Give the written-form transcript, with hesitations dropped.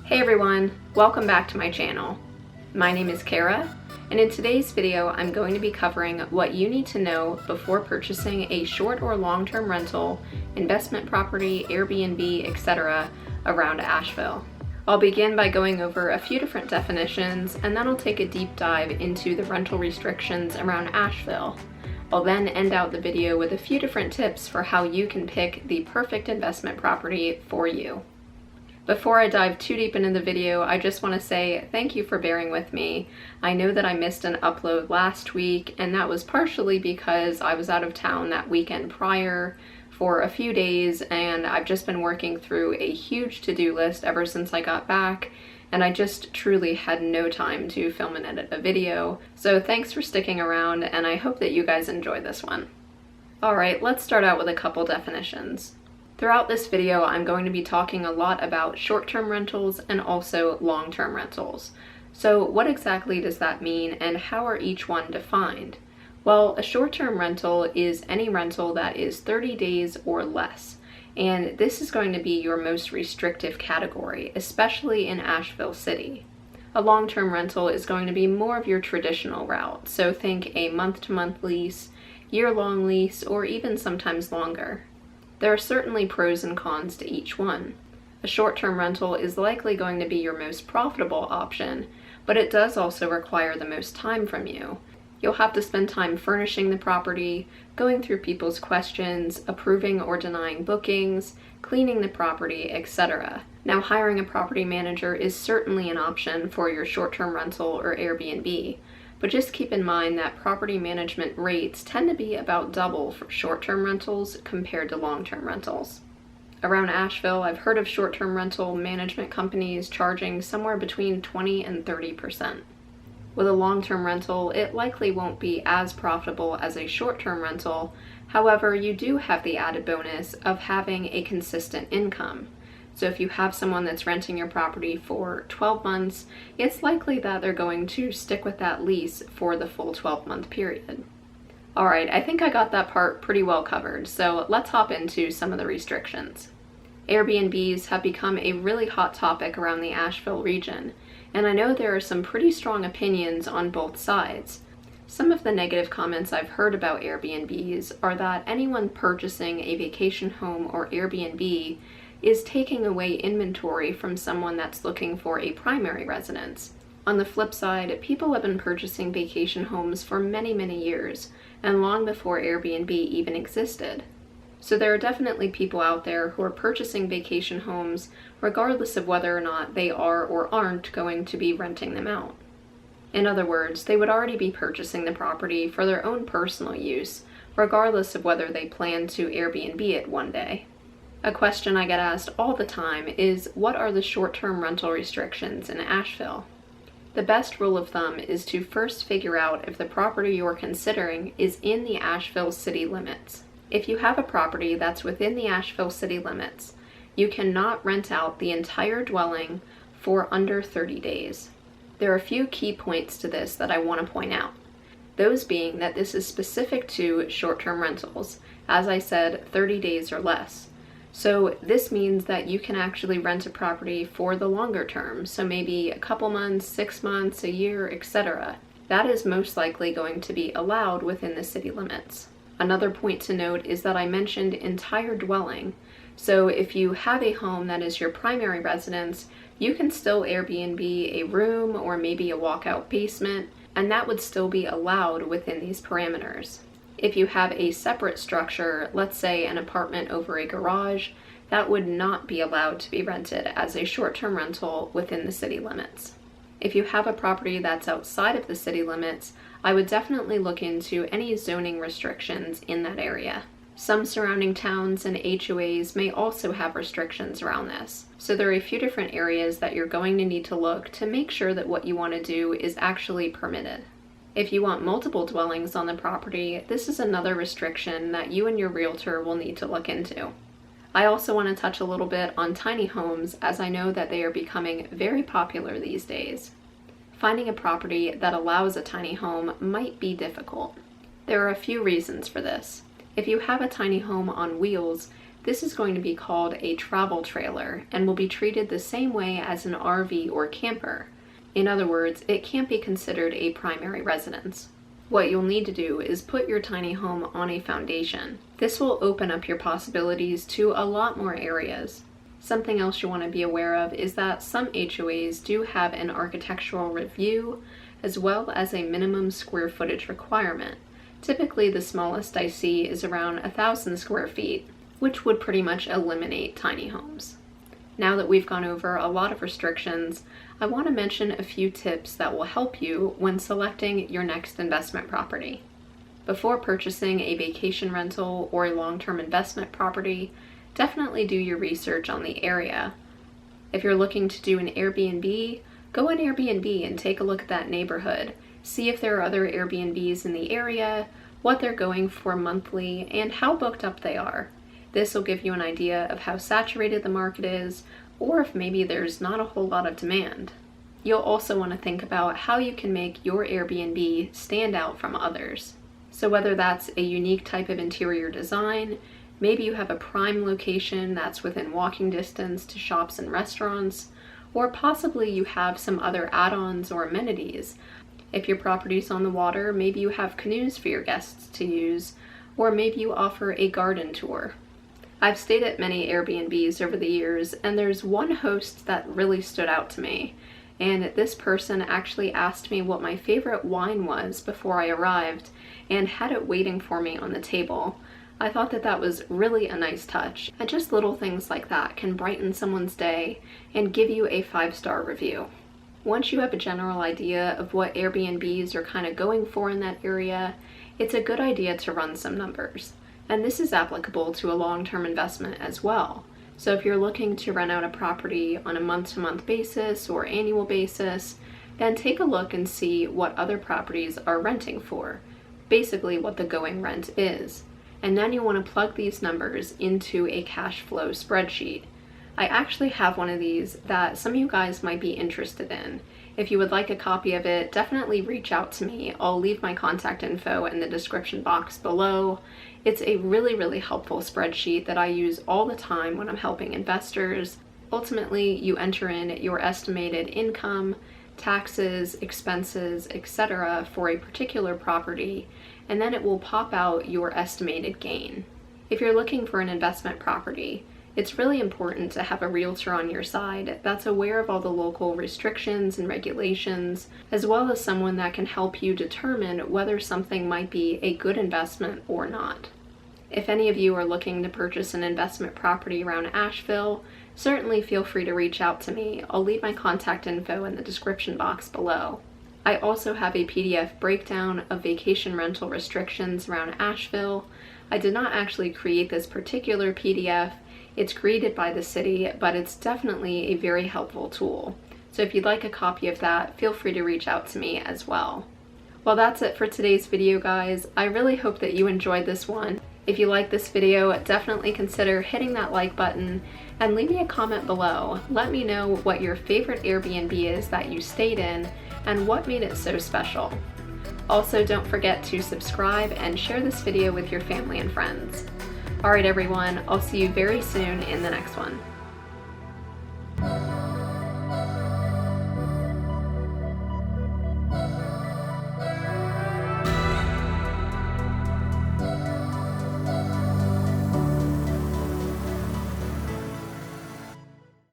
Hey everyone, welcome back to my channel. My name is Kara, and in today's video I'm going to be covering what you need to know before purchasing a short or long-term rental, investment property, Airbnb, etc. around Asheville. I'll begin by going over a few different definitions, and then I'll take a deep dive into the rental restrictions around Asheville. I'll then end out the video with a few different tips for how you can pick the perfect investment property for you. Before I dive too deep into the video, I just want to say thank you for bearing with me. I know that I missed an upload last week, and that was partially because I was out of town that weekend prior for a few days, and I've just been working through a huge to-do list ever since I got back, and I just truly had no time to film and edit a video. So thanks for sticking around, and I hope that you guys enjoy this one. Alright, let's start out with a couple definitions. Throughout this video, I'm going to be talking a lot about short-term rentals and also long-term rentals. So what exactly does that mean, and how are each one defined? Well, a short-term rental is any rental that is 30 days or less, and this is going to be your most restrictive category, especially in Asheville City. A long-term rental is going to be more of your traditional route, so think a month-to-month lease, year-long lease, or even sometimes longer. There are certainly pros and cons to each one. A short-term rental is likely going to be your most profitable option, but it does also require the most time from you. You'll have to spend time furnishing the property, going through people's questions, approving or denying bookings, cleaning the property, etc. Now, hiring a property manager is certainly an option for your short-term rental or Airbnb, but just keep in mind that property management rates tend to be about double for short-term rentals compared to long-term rentals. Around Asheville, I've heard of short-term rental management companies charging somewhere between 20 and 30%. With a long-term rental, it likely won't be as profitable as a short-term rental. However, you do have the added bonus of having a consistent income. So if you have someone that's renting your property for 12 months, it's likely that they're going to stick with that lease for the full 12-month period. Alright, I think I got that part pretty well covered, so let's hop into some of the restrictions. Airbnbs have become a really hot topic around the Asheville region, and I know there are some pretty strong opinions on both sides. Some of the negative comments I've heard about Airbnbs are that anyone purchasing a vacation home or Airbnb is taking away inventory from someone that's looking for a primary residence. On the flip side, people have been purchasing vacation homes for many, many years, and long before Airbnb even existed. So there are definitely people out there who are purchasing vacation homes regardless of whether or not they are or aren't going to be renting them out. In other words, they would already be purchasing the property for their own personal use, regardless of whether they plan to Airbnb it one day. A question I get asked all the time is, what are the short-term rental restrictions in Asheville? The best rule of thumb is to first figure out if the property you're considering is in the Asheville city limits. If you have a property that's within the Asheville city limits, you cannot rent out the entire dwelling for under 30 days. There are a few key points to this that I want to point out. Those being that this is specific to short-term rentals, as I said, 30 days or less. So this means that you can actually rent a property for the longer term, so maybe a couple months, 6 months, a year, etc. That is most likely going to be allowed within the city limits. Another point to note is that I mentioned entire dwelling. So if you have a home that is your primary residence, you can still Airbnb a room or maybe a walkout basement, and that would still be allowed within these parameters. If you have a separate structure, let's say an apartment over a garage, that would not be allowed to be rented as a short-term rental within the city limits. If you have a property that's outside of the city limits, I would definitely look into any zoning restrictions in that area. Some surrounding towns and HOAs may also have restrictions around this, so there are a few different areas that you're going to need to look to make sure that what you want to do is actually permitted. If you want multiple dwellings on the property, this is another restriction that you and your realtor will need to look into. I also want to touch a little bit on tiny homes, as I know that they are becoming very popular these days. Finding a property that allows a tiny home might be difficult. There are a few reasons for this. If you have a tiny home on wheels, This is going to be called a travel trailer and will be treated the same way as an RV or camper. In other words, it can't be considered a primary residence. What you'll need to do is put your tiny home on a foundation. This will open up your possibilities to a lot more areas. Something else you want to be aware of is that some HOAs do have an architectural review as well as a minimum square footage requirement. Typically, the smallest I see is around 1,000 square feet, which would pretty much eliminate tiny homes. Now that we've gone over a lot of restrictions, I want to mention a few tips that will help you when selecting your next investment property. Before purchasing a vacation rental or a long-term investment property, definitely do your research on the area. If you're looking to do an Airbnb, go on Airbnb and take a look at that neighborhood. See if there are other Airbnbs in the area, what they're going for monthly, and how booked up they are. This will give you an idea of how saturated the market is, or if maybe there's not a whole lot of demand. You'll also want to think about how you can make your Airbnb stand out from others. So whether that's a unique type of interior design, maybe you have a prime location that's within walking distance to shops and restaurants, or possibly you have some other add-ons or amenities. If your property's on the water, maybe you have canoes for your guests to use, or maybe you offer a garden tour. I've stayed at many Airbnbs over the years, and there's one host that really stood out to me. And this person actually asked me what my favorite wine was before I arrived and had it waiting for me on the table. I thought that was really a nice touch. And just little things like that can brighten someone's day and give you a 5-star review. Once you have a general idea of what Airbnbs are kind of going for in that area, it's a good idea to run some numbers. And this is applicable to a long-term investment as well. So if you're looking to rent out a property on a month-to-month basis or annual basis, then take a look and see what other properties are renting for, basically what the going rent is. And then you want to plug these numbers into a cash flow spreadsheet. I actually have one of these that some of you guys might be interested in. If you would like a copy of it, definitely reach out to me. I'll leave my contact info in the description box below. It's a really helpful spreadsheet that I use all the time when I'm helping investors. Ultimately, you enter in your estimated income, taxes, expenses, etc. for a particular property, and then it will pop out your estimated gain. If you're looking for an investment property, it's really important to have a realtor on your side that's aware of all the local restrictions and regulations, as well as someone that can help you determine whether something might be a good investment or not. If any of you are looking to purchase an investment property around Asheville, certainly feel free to reach out to me. I'll leave my contact info in the description box below. I also have a PDF breakdown of vacation rental restrictions around Asheville. I did not actually create this particular PDF. It's created by the city, but it's definitely a very helpful tool. So if you'd like a copy of that, feel free to reach out to me as well. Well, that's it for today's video, guys. I really hope that you enjoyed this one. If you like this video, definitely consider hitting that like button and leave me a comment below. Let me know what your favorite Airbnb is that you stayed in and what made it so special. Also, don't forget to subscribe and share this video with your family and friends. Alright everyone, I'll see you very soon in the next one.